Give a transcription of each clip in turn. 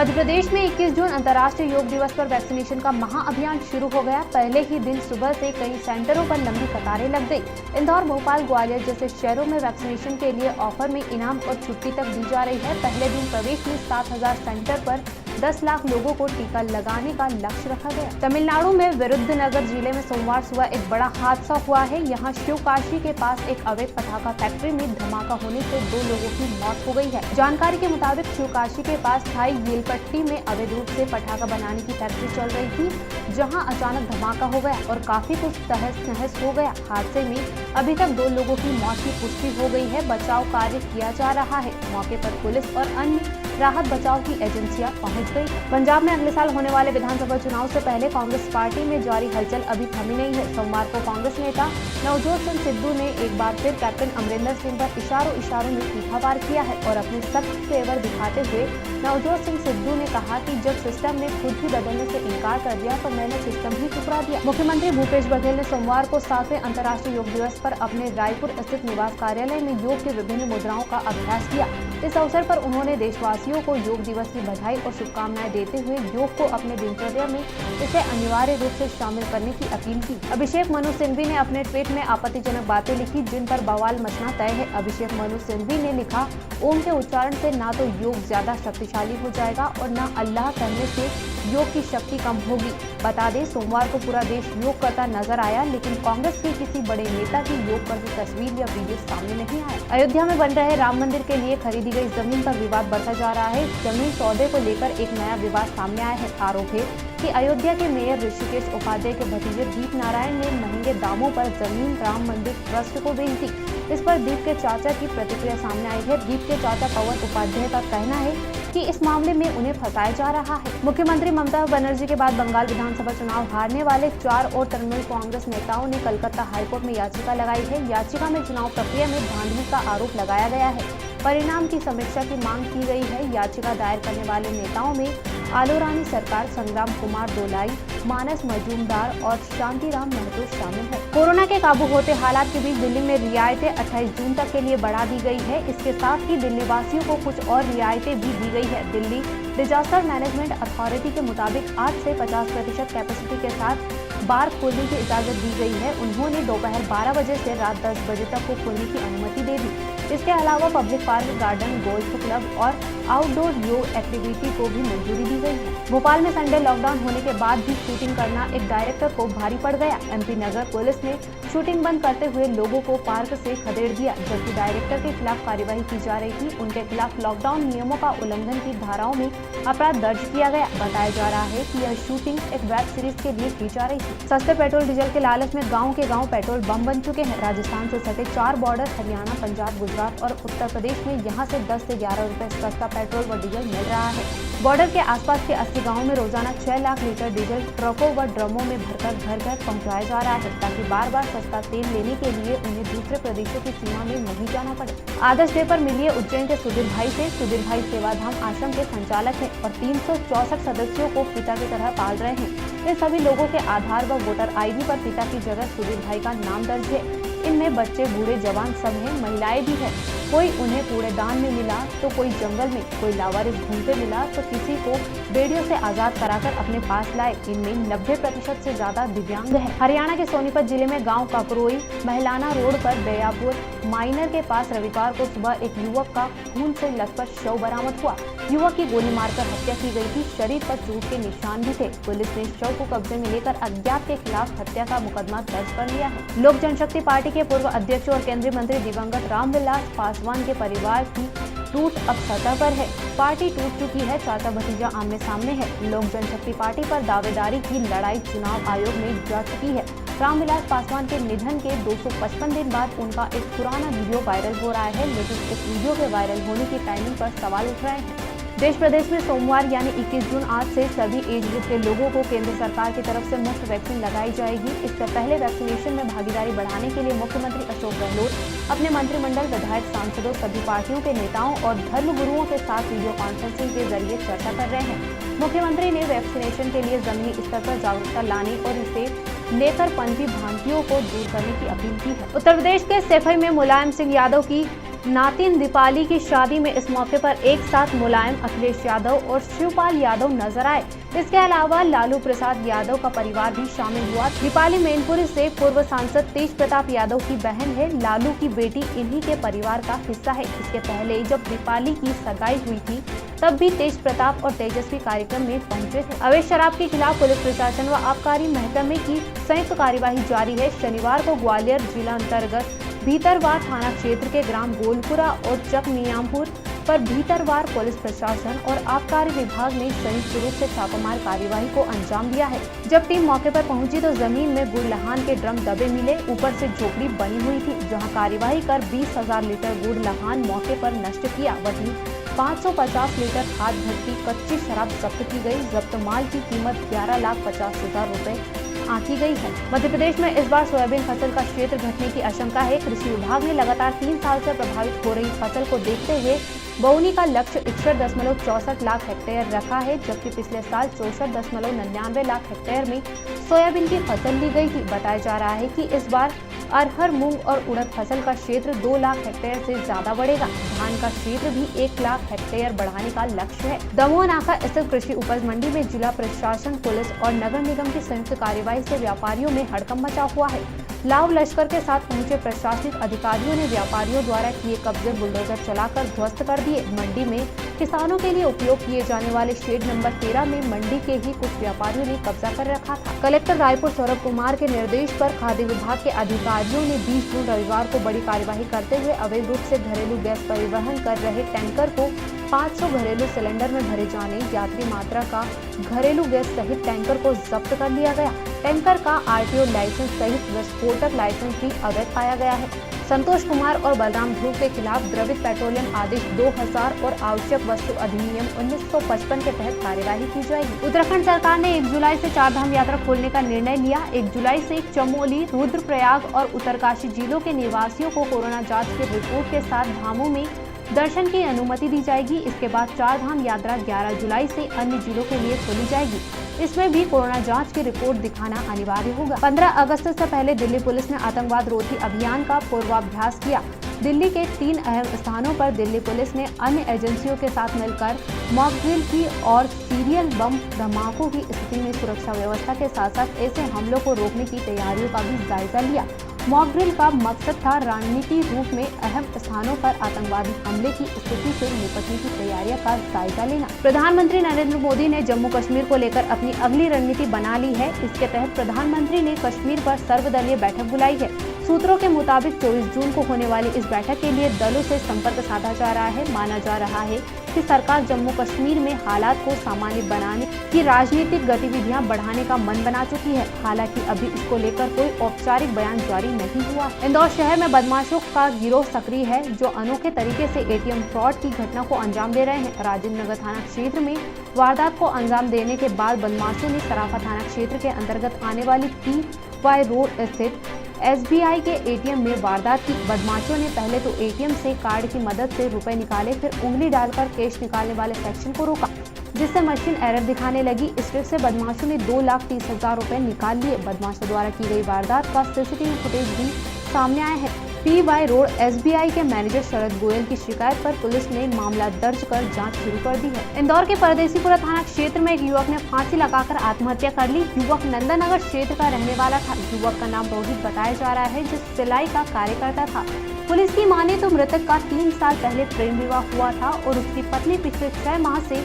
मध्य प्रदेश में 21 जून अंतर्राष्ट्रीय योग दिवस पर वैक्सीनेशन का महाअभियान शुरू हो गया। पहले ही दिन सुबह से कई सेंटरों पर लंबी कतारें लग गई। इंदौर, भोपाल, ग्वालियर जैसे शहरों में वैक्सीनेशन के लिए ऑफर में इनाम और छुट्टी तक दी जा रही है। पहले दिन प्रदेश में 7,000 सेंटर पर 10 लाख लोगों को टीका लगाने का लक्ष्य रखा गया। तमिलनाडु में विरुद्धनगर जिले में सोमवार सुबह एक बड़ा हादसा हुआ है। यहाँ शिवकाशी के पास एक अवैध पटाखा फैक्ट्री में धमाका होने से 2 लोगों की मौत हो गई है। जानकारी के मुताबिक शिवकाशी के पास थाई येलपट्टी में अवैध रूप से पटाखा बनाने की फैक्ट्री चल रही थी, जहाँ अचानक धमाका हो गया और काफी कुछ तहस नहस हो गया। हादसे में अभी तक 2 लोगों की मौत की पुष्टि हो गई है। बचाव कार्य किया जा रहा है। मौके पर पुलिस और अन्य राहत बचाव की एजेंसियां पहुंच गई। पंजाब में अगले साल होने वाले विधानसभा चुनाव से पहले कांग्रेस पार्टी में जारी हलचल अभी थमी नहीं है। सोमवार को कांग्रेस नेता नवजोत सिंह सिद्धू ने एक बार फिर कैप्टन अमरिंदर सिंह पर इशारों में तीखा किया है और अपने सख्त तेवर दिखाते हुए नवजोत सिंह सिद्धू ने कहा कि जब सिस्टम ने खुद ही बदलने से इनकार कर दिया तो मैंने सिस्टम ही ठुकरा दिया। मुख्यमंत्री भूपेश बघेल ने सोमवार को 7वें अंतर्राष्ट्रीय योग दिवस पर अपने रायपुर स्थित निवास कार्यालय में योग की विभिन्न मुद्राओं का अभ्यास किया। इस अवसर पर उन्होंने देशवासियों को योग दिवस की बधाई और शुभकामनाएं देते हुए योग को अपने दिनचर्या में इसे अनिवार्य रूप से शामिल करने की अपील की। अभिषेक मनु सिंघवी ने अपने ट्वीट में आपत्तिजनक बातें लिखी, जिन पर बवाल मचना तय है। अभिषेक मनु सिंघवी ने लिखा, ओम के उच्चारण से ना तो योग ज्यादा शक्तिशाली हो जाएगा और न अल्लाह कहने से योग की शक्ति कम होगी। बता दें, सोमवार को पूरा देश योग करता नजर आया, लेकिन कांग्रेस के किसी बड़े नेता की योग करती तस्वीर या वीडियो सामने नहीं आया। अयोध्या में बन रहे राम मंदिर के लिए खरीदी गई जमीन पर विवाद बढ़ता जा रहा है। जमीन सौदे को लेकर एक नया विवाद सामने आया है। आरोप है कि अयोध्या के मेयर ऋषिकेश उपाध्याय के भतीजे दीप नारायण ने महंगे दामों पर जमीन राम मंदिर ट्रस्ट को बेच दी। इस पर दीप के चाचा की प्रतिक्रिया सामने आई है। दीप के चाचा पवन उपाध्याय का कहना है कि इस मामले में उन्हें फंसाया जा रहा है। मुख्यमंत्री ममता बनर्जी के बाद बंगाल विधानसभा चुनाव हारने वाले 4 और तृणमूल कांग्रेस नेताओं ने कलकत्ता हाईकोर्ट में याचिका लगाई है। याचिका में चुनाव प्रक्रिया में धांधली का आरोप लगाया गया है। परिणाम की समीक्षा की मांग की गई है। याचिका दायर करने वाले नेताओं में आलोरानी सरकार, संग्राम कुमार दोलाई, मानस मजूमदार और शांतिराम महतो शामिल है। कोरोना के काबू होते हालात के बीच दिल्ली में रियायतें 28 जून तक के लिए बढ़ा दी गई है। इसके साथ ही दिल्ली वासियों को कुछ और रियायतें भी दी गई है। दिल्ली डिजास्टर मैनेजमेंट अथॉरिटी के मुताबिक आज से 50% कैपेसिटी के साथ बार खोलने की इजाजत दी गई है। उन्होंने दोपहर 12 बजे से रात 10 बजे तक को खोलने की अनुमति दे दी। इसके अलावा public park, garden, golf club और आउटडोर योग एक्टिविटी को भी मंजूरी दी गई है। भोपाल में संडे लॉकडाउन होने के बाद भी शूटिंग करना एक डायरेक्टर को भारी पड़ गया। एमपी नगर पुलिस ने शूटिंग बंद करते हुए लोगों को पार्क से खदेड़ दिया। जबकि डायरेक्टर के खिलाफ कार्यवाही की जा रही थी। उनके खिलाफ लॉकडाउन नियमों का उल्लंघन की धाराओं में अपराध दर्ज किया गया। बताया जा रहा है कि यह शूटिंग एक वेब सीरीज के लिए की जा रही थी। सस्ते पेट्रोल डीजल के लालच में गाँव के गाँव पेट्रोल बम बन चुके हैं। राजस्थान से सटे 4 बॉर्डर हरियाणा, पंजाब, गुजरात और उत्तर प्रदेश में यहाँ से 10 से 11 रुपए सस्ता पेट्रोल व डीजल मिल रहा है। बॉर्डर के आसपास के 80 गाँवों में रोजाना 6 लाख लीटर डीजल ट्रकों व ड्रमों में भरकर घर घर पहुँचाया जा रहा है, ताकि बार बार सस्ता तेल लेने के लिए उन्हें दूसरे प्रदेशों की सीमा में नहीं जाना पड़े। आदर्श डे पर मिलिए उज्जैन के सुधीर भाई से। सुधीर भाई सेवाधाम आश्रम के संचालक हैं और 364 सदस्यों को पिता की तरह पाल रहे हैं। इन सभी लोगों के आधार व वोटर ID पर पिता की जगह सुधीर भाई का नाम दर्ज है। इनमें बच्चे, बूढ़े, जवान सब हैं, महिलाएं भी हैं। कोई उन्हें कूड़ेदान में मिला तो कोई जंगल में, कोई लावारिस घूमते मिला तो किसी को बेड़ियों से आजाद कराकर अपने पास लाए। इनमें 90% से ज्यादा दिव्यांग है। हरियाणा के सोनीपत जिले में गांव काकरोई महलाना रोड पर दयापुर माइनर के पास रविवार को सुबह एक युवक का खून से लथपथ शव बरामद हुआ। युवक की गोली मारकर हत्या की गई थी। शरीर पर चोट के निशान भी थे। पुलिस ने शव को कब्जे में लेकर अज्ञात के खिलाफ हत्या का मुकदमा दर्ज कर लिया है। लोक जनशक्ति पार्टी के पूर्व अध्यक्ष और केंद्रीय मंत्री दिवंगत रामविलास पासवान के परिवार की टूट अब सतह पर है। पार्टी टूट चुकी है। चाचा भतीजा आमने सामने है। लोक जनशक्ति पार्टी पर दावेदारी की लड़ाई चुनाव आयोग में जा चुकी है। रामविलास पासवान के निधन के 255 दिन बाद उनका एक पुराना वीडियो वायरल हो रहा है, लेकिन इस वीडियो के वायरल होने की टाइमिंग पर सवाल उठ रहे हैं। देश प्रदेश में सोमवार यानी 21 जून आज से सभी एज ग्रुप के लोगों को केंद्र सरकार की तरफ से मुफ्त वैक्सीन लगाई जाएगी। इससे पहले वैक्सीनेशन में भागीदारी बढ़ाने के लिए मुख्यमंत्री अशोक गहलोत अपने मंत्रिमंडल, विधायक, सांसदों, सभी पार्टियों के नेताओं और धर्मगुरुओं के साथ वीडियो कॉन्फ्रेंसिंग के जरिए चर्चा कर रहे हैं। मुख्यमंत्री ने वैक्सीनेशन के लिए जमीनी स्तर पर जागरूकता लाने और इसे लेकर पंथी भ्रांतियों को दूर करने की अपील की है। उत्तर प्रदेश के सैफई में मुलायम सिंह यादव की नातिन दीपाली की शादी में इस मौके पर एक साथ मुलायम, अखिलेश यादव और शिवपाल यादव नजर आए। इसके अलावा लालू प्रसाद यादव का परिवार भी शामिल हुआ। दीपाली मैनपुरी से पूर्व सांसद तेज प्रताप यादव की बहन है। लालू की बेटी इन्हीं के परिवार का हिस्सा है। इसके पहले जब दीपाली की सगाई हुई थी तब भी तेज प्रताप और तेजस्वी कार्यक्रम में पहुंचे थे। अवैध शराब के खिलाफ पुलिस प्रशासन व आबकारी महकमे की संयुक्त कार्यवाही जारी है। शनिवार को ग्वालियर जिला अंतर्गत भीतरवार थाना क्षेत्र के ग्राम गोलपुरा और चक नियामपुर पर भीतरवार पुलिस प्रशासन और आबकारी विभाग ने संयुक्त रूप से छापामार कार्यवाही को अंजाम दिया है। जब टीम मौके पर पहुंची तो जमीन में गुड़ लहान के ड्रम दबे मिले। ऊपर से झोपड़ी बनी हुई थी, जहां कार्यवाही कर 20,000 लीटर गुड़ लहान मौके पर नष्ट किया। वहीं 550 लीटर खाद भट्टी कच्ची शराब जब्त की गई। जब्त माल की कीमत 11,50,000 रुपए आंकी गई है। मध्य प्रदेश में इस बार सोयाबीन फसल का क्षेत्र घटने की आशंका है। कृषि विभाग ने लगातार 3 साल से प्रभावित हो रही फसल को देखते हुए बोवनी का लक्ष्य 61.64 लाख हेक्टेयर रखा है, जबकि पिछले साल 64.99 लाख हेक्टेयर में सोयाबीन की फसल ली गई थी। बताया जा रहा है कि इस बार अरहर, मूंग और उड़द फसल का क्षेत्र 2 लाख हेक्टेयर से ज्यादा बढ़ेगा। धान का क्षेत्र भी 1 लाख हेक्टेयर बढ़ाने का लक्ष्य है। दमोह नाका स्थित कृषि उपज मंडी में जिला प्रशासन, पुलिस और नगर निगम की संयुक्त कार्यवाही से व्यापारियों में हड़कंप मचा हुआ है। लाव लश्कर के साथ पहुंचे प्रशासनिक अधिकारियों ने व्यापारियों द्वारा किए कब्जे बुलडोजर चलाकर ध्वस्त कर दिए। मंडी में किसानों के लिए उपयोग किए जाने वाले शेड नंबर 13 में मंडी के ही कुछ व्यापारियों ने कब्जा कर रखा था। कलेक्टर रायपुर सौरभ कुमार के निर्देश पर खाद्य विभाग के अधिकारियों ने 20 जून रविवार को बड़ी कार्यवाही करते हुए अवैध रूप से घरेलू गैस परिवहन कर रहे टैंकर को 500 घरेलू सिलेंडर में भरे जाने, यात्री मात्रा का घरेलू गैस सहित टैंकर को जब्त कर लिया गया। टैंकर का आरटीओ लाइसेंस सहित विस्फोटक लाइसेंस भी अवैध पाया गया है। संतोष कुमार और बलराम ध्रुव के खिलाफ द्रवित पेट्रोलियम आदेश 2000 और आवश्यक वस्तु अधिनियम 1955 के तहत कार्यवाही की जाएगी। उत्तराखंड सरकार ने 1 जुलाई से 4 धाम यात्रा खोलने का निर्णय लिया। 1 जुलाई से चमोली, रुद्रप्रयाग और उत्तरकाशी जिलों के निवासियों को कोरोना जांच की रिपोर्ट के साथ धामों में दर्शन की अनुमति दी जाएगी। इसके बाद 4 धाम यात्रा 11 जुलाई से अन्य जिलों के लिए खोली जाएगी। इसमें भी कोरोना जांच की रिपोर्ट दिखाना अनिवार्य होगा। 15 अगस्त से पहले दिल्ली पुलिस ने आतंकवाद रोधी अभियान का पूर्वाभ्यास किया। दिल्ली के 3 अहम स्थानों पर दिल्ली पुलिस ने अन्य एजेंसियों के साथ मिलकर मॉक ड्रिल की और सीरियल बम धमाकों की स्थिति में सुरक्षा व्यवस्था के साथ साथ ऐसे हमलों को रोकने की तैयारियों का भी जायजा लिया। मॉक ड्रिल का मकसद था रणनीति रूप में अहम स्थानों पर आतंकवादी हमले की स्थिति से निपटने की तैयारियों का जायजा लेना। प्रधानमंत्री नरेंद्र मोदी ने जम्मू कश्मीर को लेकर अपनी अगली रणनीति बना ली है। इसके तहत प्रधानमंत्री ने कश्मीर पर सर्वदलीय बैठक बुलाई है। सूत्रों के मुताबिक 24 जून को होने वाली इस बैठक के लिए दलों से संपर्क साधा जा रहा है। माना जा रहा है कि सरकार जम्मू कश्मीर में हालात को सामान्य बनाने की राजनीतिक गतिविधियां बढ़ाने का मन बना चुकी है। हालांकि अभी इसको लेकर कोई औपचारिक बयान जारी नहीं हुआ। इंदौर शहर में बदमाशों का गिरोह सक्रिय है, जो अनोखे तरीके से एटीएम फ्रॉड की घटना को अंजाम दे रहे हैं। राजेंद्र नगर थाना क्षेत्र में वारदात को अंजाम देने के बाद बदमाशों ने सराफा थाना क्षेत्र के अंतर्गत आने वाली PY रोड स्थित SBI के एटीएम में वारदात की। बदमाशों ने पहले तो एटीएम से कार्ड की मदद से रुपए निकाले, फिर उंगली डालकर कैश निकालने वाले सेक्शन को रोका, जिससे मशीन एरर दिखाने लगी। इस ट्रिक से बदमाशों ने 2,30,000 रुपए निकाल लिए। बदमाशों द्वारा की गई वारदात का CCTV फुटेज भी सामने आया है। PY रोड SBI के मैनेजर शरद गोयल की शिकायत पर पुलिस ने मामला दर्ज कर जांच शुरू कर दी है। इंदौर के परदेसीपुरा थाना क्षेत्र में एक युवक ने फांसी लगाकर आत्महत्या कर ली। युवक नंदनगर क्षेत्र का रहने वाला था। युवक का नाम रोहित बताया जा रहा है, जो सिलाई का कार्य करता था। पुलिस की माने तो मृतक का 3 साल पहले प्रेम विवाह हुआ था और उसकी पत्नी पिछले 6 माह से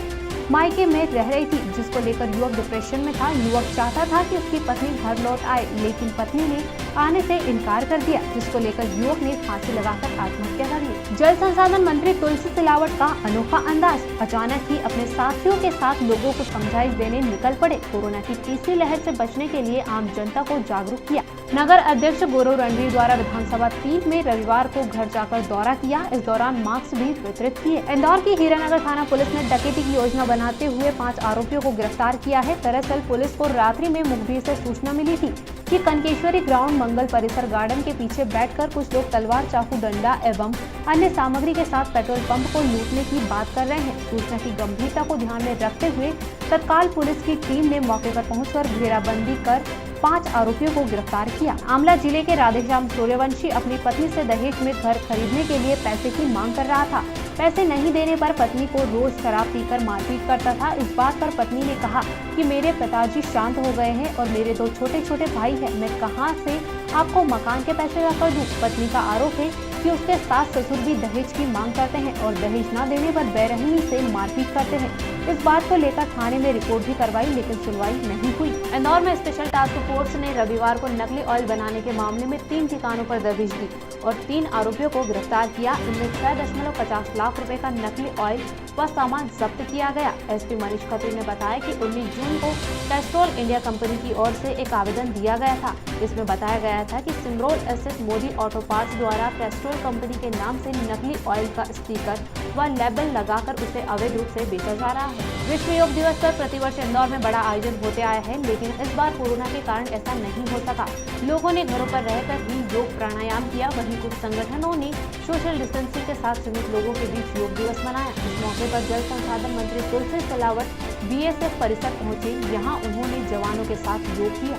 मायके में रह रही थी, जिसको लेकर युवक डिप्रेशन में था। युवक चाहता था कि उसकी पत्नी घर लौट आए, लेकिन पत्नी ने आने से इनकार कर दिया, जिसको लेकर युवक ने फांसी लगाकर आत्महत्या कर ली। जल संसाधन मंत्री तुलसी सिलावट का अनोखा अंदाज। अचानक ही अपने साथियों के साथ लोगों को समझाइश देने निकल पड़े। कोरोना की तीसरी लहर से बचने के लिए आम जनता को जागरूक किया। नगर अध्यक्ष गौरव रणवीर द्वारा विधानसभा 3 में रविवार को घर जाकर दौरा किया। इस दौरान मास्क भी वितरित किए। इंदौर की हीरानगर थाना पुलिस ने डकैती की योजना बनाते हुए 5 आरोपियों को गिरफ्तार किया है। दरअसल पुलिस को रात्रि में मुखबिर से सूचना मिली थी कि कनकेश्वरी ग्राउंड मंगल परिसर गार्डन के पीछे बैठकर कुछ लोग तलवार, चाकू, डंडा एवं अन्य सामग्री के साथ पेट्रोल पंप को लूटने की बात कर रहे हैं। सूचना की गंभीरता को ध्यान में रखते हुए तत्काल पुलिस की टीम ने मौके पर पहुंचकर घेराबंदी कर 5 आरोपियों को गिरफ्तार किया। आमला जिले के राधेश्याम सूर्यवंशी अपनी पत्नी से दहेज में घर खरीदने के लिए पैसे की मांग कर रहा था। पैसे नहीं देने पर पत्नी को रोज शराब पीकर मारपीट करता था। इस बात पर पत्नी ने कहा कि मेरे पिताजी शांत हो गए हैं और मेरे 2 छोटे छोटे भाई हैं, मैं कहां से आपको मकान के पैसे ला कर दूं। पत्नी का आरोप है कि उसके सास ससुर भी दहेज की मांग करते हैं और दहेज न देने पर बेरहमी से मारपीट करते हैं। इस बात को लेकर थाने में रिपोर्ट भी करवाई, लेकिन सुनवाई नहीं हुई। इंदौर में स्पेशल टास्क फोर्स ने रविवार को नकली ऑयल बनाने के मामले में 3 ठिकानों पर दबिश दी और 3 आरोपियों को गिरफ्तार किया। इनमें 6.50 लाख रुपए का नकली ऑयल व सामान जब्त किया गया। एसपी मनीष खत्री ने बताया कि 19 जून को कैस्ट्रोल इंडिया कंपनी की ओर से एक आवेदन दिया गया था। इसमें बताया गया था कि सिमरोल स्थित मोदी ऑटो पार्ट्स द्वारा कैस्ट्रोल कंपनी के नाम से नकली ऑयल का स्टिकर व लेबल लगाकर उसे अवैध रूप से बेचा जा रहा है। विश्व योग दिवस पर प्रतिवर्ष इंदौर में बड़ा आयोजन होते आया है, लेकिन इस बार कोरोना के कारण ऐसा नहीं हो सका। लोगों ने घरों पर रहकर ही योग प्राणायाम किया। वहीं कुछ संगठनों ने सोशल डिस्टेंसिंग के साथ सीमित लोगों के बीच योग दिवस मनाया। इस मौके पर जल संसाधन मंत्री तुलसी सिलावट BSF परिसर पहुंचे। यहाँ उन्होंने जवानों के साथ योग किया।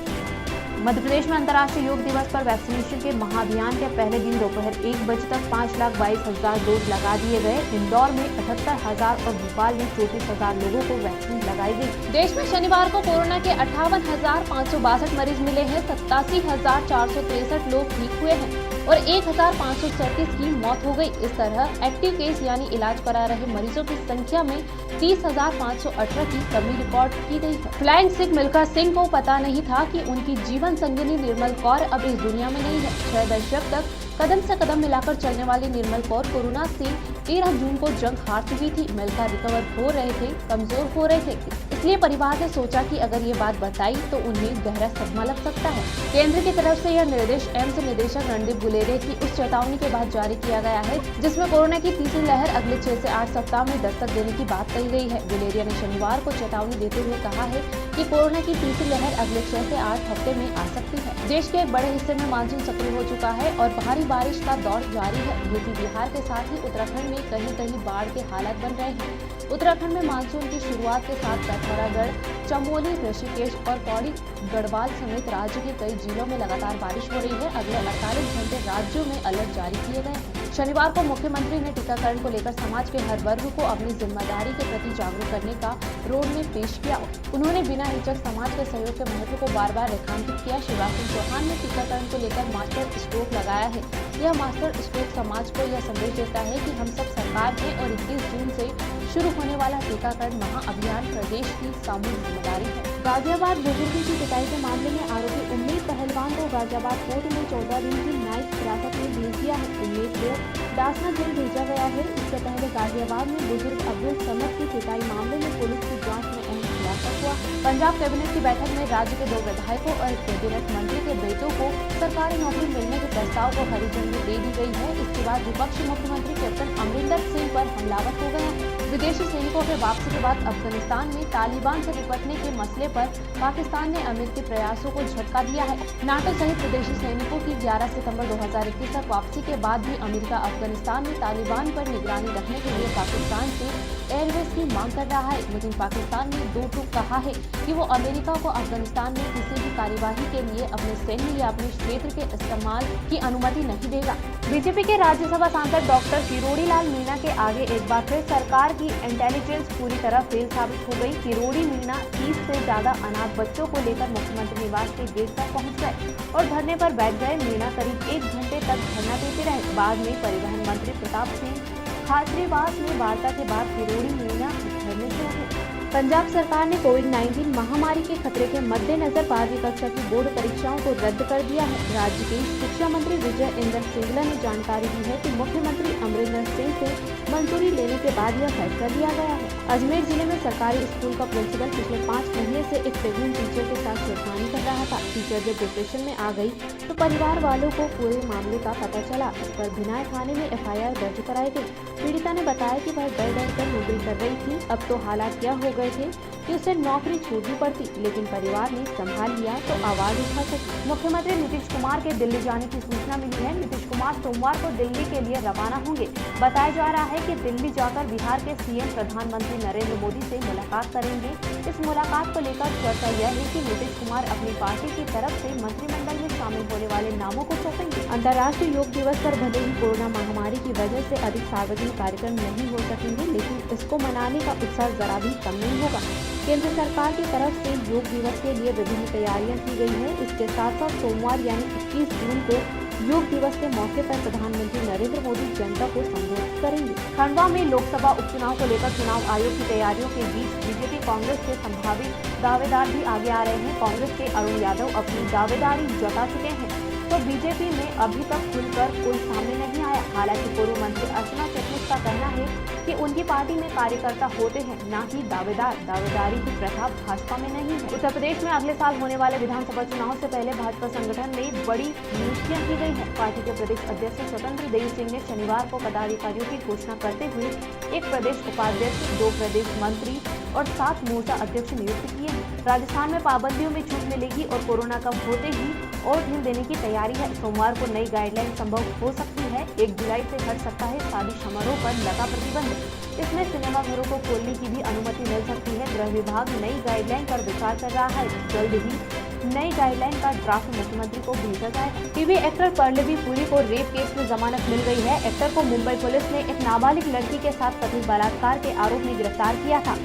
मध्य प्रदेश में अंतर्राष्ट्रीय योग दिवस पर वैक्सीनेशन के महाअभियान के पहले दिन दोपहर 1 बजे तक 5,22,000 डोज लगा दिए गए। इंदौर में 78,000 और भोपाल में 34,000 लोगों को वैक्सीन लगाई गई। देश में शनिवार को कोरोना के 58,562 मरीज मिले हैं। 87,463 लोग ठीक हुए हैं और 1,537 की मौत हो गई। इस तरह एक्टिव केस यानी इलाज करा रहे मरीजों की संख्या में 30,518 की कमी रिकॉर्ड की गई है। फ्लाइंग सिख मिल्खा सिंह को पता नहीं था कि उनकी जीवन संगिनी निर्मल कौर अब इस दुनिया में नहीं है। 6 दशक तक कदम से कदम मिलाकर चलने वाली निर्मल कौर कोरोना से 13 जून को जंग हार चुकी थी। मिल्खा रिकवर हो रहे थे, कमजोर हो रहे थे, इसलिए परिवार ने सोचा कि अगर ये बात बताई तो उन्हें गहरा सदमा लग सकता है। केंद्र की तरफ से यह निर्देश एम्स निदेशक रणदीप गुलेरिया की उस चेतावनी के बाद जारी किया गया है जिसमें कोरोना की तीसरी लहर अगले 6 से 8 सप्ताह में दस्तक देने की बात कही गई है। गुलेरिया ने शनिवार को चेतावनी देते हुए कहा है कि कोरोना की तीसरी लहर अगले 6 से 8 हफ्ते में आ सकती है। देश के एक बड़े हिस्से में मानसून सक्रिय हो चुका है और भारी बारिश का दौर जारी है। यूपी बिहार के साथ ही उत्तराखंड में कहीं कहीं बाढ़ के हालात बन रहे हैं। उत्तराखंड में मानसून की शुरुआत के साथ पिथौरागढ़, चमोली, ऋषिकेश और पौड़ी गढ़वाल समेत राज्य के कई जिलों में लगातार बारिश हो रही है। अगले 48 घंटे राज्यों में अलर्ट जारी किए गए हैं। शनिवार को मुख्यमंत्री ने टीकाकरण को लेकर समाज के हर वर्ग को अपनी जिम्मेदारी के प्रति जागरूक करने का रोड में पेश किया। उन्होंने बिना हिचक समाज के सहयोग के महत्व को बार बार रेखांकित किया। शिवराज सिंह चौहान ने टीकाकरण को लेकर मास्टर स्ट्रोक लगाया है। यह मास्टर स्ट्रोक समाज को यह संदेश देता है कि हम सब सरकार हैं और 21 जून से शुरू होने वाला टीकाकरण महाअभियान प्रदेश की सामूहिक जिम्मेदारी है। गाजियाबाद बुजुर्ग की पिटाई के मामले में आरोपी उम्मीद पहलवान को गाजियाबाद कोर्ट में 14 दिन की न्यायिक हिरासत में भेज दिया है। उम्मीद को दासना जेल भेजा गया है। इससे पहले गाजियाबाद में बुजुर्ग अब्दुल समद की पिटाई मामले में पुलिस की जांच में अहम खुलासा हुआ। पंजाब कैबिनेट की बैठक में राज्य के 2 विधायकों और कैबिनेट मंत्री के बेटों को सरकारी नौकरी मिलने के प्रस्ताव को हरी झंडी दे दी गई है। इसके बाद विपक्षी मुख्यमंत्री कैप्टन अमरिंदर सिंह पर हमलावर हो गया है। विदेशी सैनिकों के वापसी के बाद अफगानिस्तान में तालिबान से निपटने के मसले पर पाकिस्तान ने अमेरिकी प्रयासों को झटका दिया है। नाटो सहित विदेशी सैनिकों की 11 सितंबर 2021 तक वापसी के बाद भी अमेरिका अफगानिस्तान में तालिबान पर निगरानी रखने के लिए पाकिस्तान से एयरबेस की मांग कर रहा है, लेकिन पाकिस्तान ने दो टूक कहा है कि वो अमेरिका को अफगानिस्तान में किसी भी कार्यवाही के लिए अपने सैन्य या अपने क्षेत्र के इस्तेमाल की अनुमति नहीं देगा। बीजेपी के राज्यसभा सांसद डॉक्टर किरोड़ी लाल मीणा के आगे एक बार फिर सरकार की इंटेलिजेंस पूरी तरह फेल साबित हो गई। किरोड़ी मीणा 30 से ज्यादा अनाथ बच्चों को लेकर मुख्यमंत्री निवास के गेट तक पहुंच गए और धरने पर बैठ गए। मीणा करीब 1 घंटे तक धरना देते रहे। बाद में परिवहन मंत्री प्रताप सिंह खाचरीवास में वार्ता के बाद किरोड़ी मीणा धरने से उठे। पंजाब सरकार ने कोविड-19 महामारी के खतरे के मद्देनजर 12वीं कक्षा की बोर्ड परीक्षाओं को रद्द कर दिया है। राज्य के शिक्षा मंत्री विजय इंद्र सिंगला ने जानकारी दी है कि मुख्यमंत्री अमरिंदर सिंह से मंजूरी लेने के बाद यह फैसला लिया गया है। अजमेर जिले में सरकारी स्कूल का प्रिंसिपल पिछले 5 महीने से एक प्रेग्नेंट टीचर के साथ छेड़खानी कर रहा था। टीचर जब डिप्रेशन में आ गई तो परिवार वालों को पूरे मामले का पता चला। इस पर भिनाय थाने में FIR दर्ज कराई गई। पीड़िता ने बताया कि वह डर कर नौकरी कर रही थी अब तो हालात यह हो गए थे कि उसे नौकरी छोड़नी पड़ती, लेकिन परिवार ने संभाल लिया तो आवाज उठा सकी। मुख्यमंत्री नीतीश कुमार के दिल्ली जाने की सूचना मिली है। नीतीश कुमार सोमवार को दिल्ली के लिए रवाना होंगे। बताया जा रहा है कि दिल्ली जाकर बिहार के सीएम प्रधानमंत्री नरेंद्र मोदी से मुलाकात करेंगे। इस मुलाकात को लेकर चर्चा यह है कि नीतीश कुमार अपनी पार्टी की तरफ से मंत्रिमंडल में शामिल होने वाले नामों को सौंपेंगे। अंतर्राष्ट्रीय योग दिवस पर भले ही कोरोना महामारी की वजह से अधिक सार्वजनिक कार्यक्रम नहीं हो सकेंगे, लेकिन इसको मनाने का उत्साह जरा भी कम नहीं होगा। केंद्र सरकार की तरफ से योग दिवस के लिए विभिन्न तैयारियां की गई है। इसके साथ साथ सोमवार यानी 21 जून को योग दिवस के मौके पर प्रधानमंत्री नरेंद्र मोदी जनता को संबोधित करेंगे। खंडवा में लोकसभा उपचुनाव को लेकर चुनाव आयोग की तैयारियों के बीच बीजेपी कांग्रेस के संभावित दावेदार भी आगे आ रहे हैं। कांग्रेस के अरुण यादव अपनी दावेदारी जता चुके हैं, तो बीजेपी में अभी तक खुलकर कोई सामने नहीं आया। हालांकि पूर्व मंत्री अर्चना चिटनिस का कहना है कि उनकी पार्टी में कार्यकर्ता होते हैं, न कि दावेदार। दावेदारी की प्रथा भाजपा में नहीं है। उत्तर प्रदेश में अगले साल होने वाले विधानसभा चुनाव से पहले भाजपा संगठन में बड़ी नियुक्तियां की गई है। पार्टी के प्रदेश अध्यक्ष स्वतंत्र देव सिंह ने शनिवार को पदाधिकारियों की घोषणा करते हुए एक प्रदेश उपाध्यक्ष, 2 प्रदेश मंत्री और 7 मोर्चा अध्यक्ष नियुक्त किए हैं। राजस्थान में पाबंदियों में छूट मिलेगी और कोरोना कम होते ही और ढील देने की तैयारी है। सोमवार को नई गाइडलाइन संभव हो सकती है। 1 जुलाई से हट सकता है शादी समारोह पर लगा प्रतिबंध। इसमें सिनेमा घरों को खोलने की भी अनुमति मिल सकती है। गृह विभाग नई गाइडलाइन पर विचार कर रहा है। जल्द ही नई गाइडलाइन का ड्राफ्ट मुख्यमंत्री को भेजा जाएगा। टीवी एक्टर पल्लवी पुरी को रेप केस में जमानत मिल गई है। एक्टर को मुंबई पुलिस ने एक नाबालिग लड़की के साथ कथित बलात्कार के आरोप में गिरफ्तार किया था।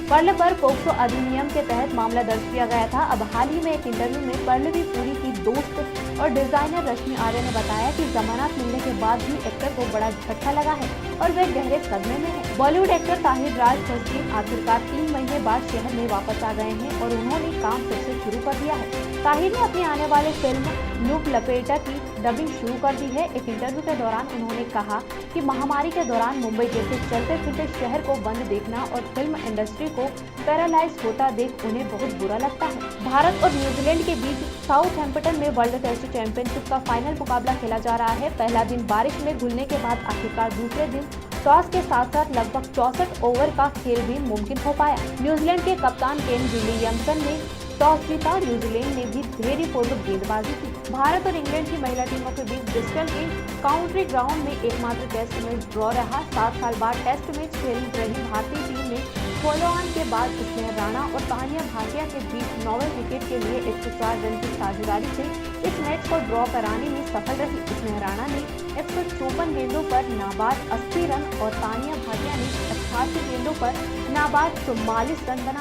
पर्ल पर पोक्सो अधिनियम के तहत मामला दर्ज किया गया था। अब हाल ही में एक इंटरव्यू में पल्लवी पुरी की दोस्त और डिजाइनर रश्मि आर्य ने बताया कि जमानत मिलने के बाद भी एक्टर को बड़ा झटका लगा है और वे गहरे सदमे में हैं। बॉलीवुड एक्टर ताहिर राज फरसीन आखिरकार 3 महीने बाद शहर में वापस आ गए हैं और उन्होंने काम फिर से शुरू कर दिया है। ताहिर ने अपनी आने वाली फिल्म लूप लपेटा की डबिंग शुरू कर दी है। एक इंटरव्यू के दौरान उन्होंने कहा कि महामारी के दौरान मुंबई जैसे चलते फिरते शहर को बंद देखना और फिल्म इंडस्ट्री को पैरालाइज होता देख उन्हें बहुत बुरा लगता है। भारत और न्यूजीलैंड के बीच साउथहैम्पटन में वर्ल्ड टेस्ट चैंपियनशिप का फाइनल मुकाबला खेला जा रहा है। पहला दिन बारिश में घुलने के बाद आखिरकार दूसरे दिन टॉस के साथ साथ लगभग 64 ओवर का खेल भी मुमकिन हो पाया। न्यूजीलैंड के कप्तान केन विलियमसन ने टॉस जीता। न्यूजीलैंड ने भी धैर्यपूर्वक गेंदबाजी की। भारत और इंग्लैंड की महिला टीमों के बीच ब्रिस्टल के काउंटी ग्राउंड में एकमात्र टेस्ट मैच ड्रॉ रहा। 7 साल बाद टेस्ट मैच खेल रही भारतीय टीम में फॉलो ऑन के बाद स्नेहा राणा और तानिया भाटिया के बीच 9वें विकेट के लिए 104 रन की साझेदारी से इस मैच को ड्रॉ कराने में सफल रही। स्नेहा राणा ने 154 गेंदों पर नाबाद 80 रन और तानिया भाटिया ने 88 गेंदों पर नाबाद 44 रन बनाए।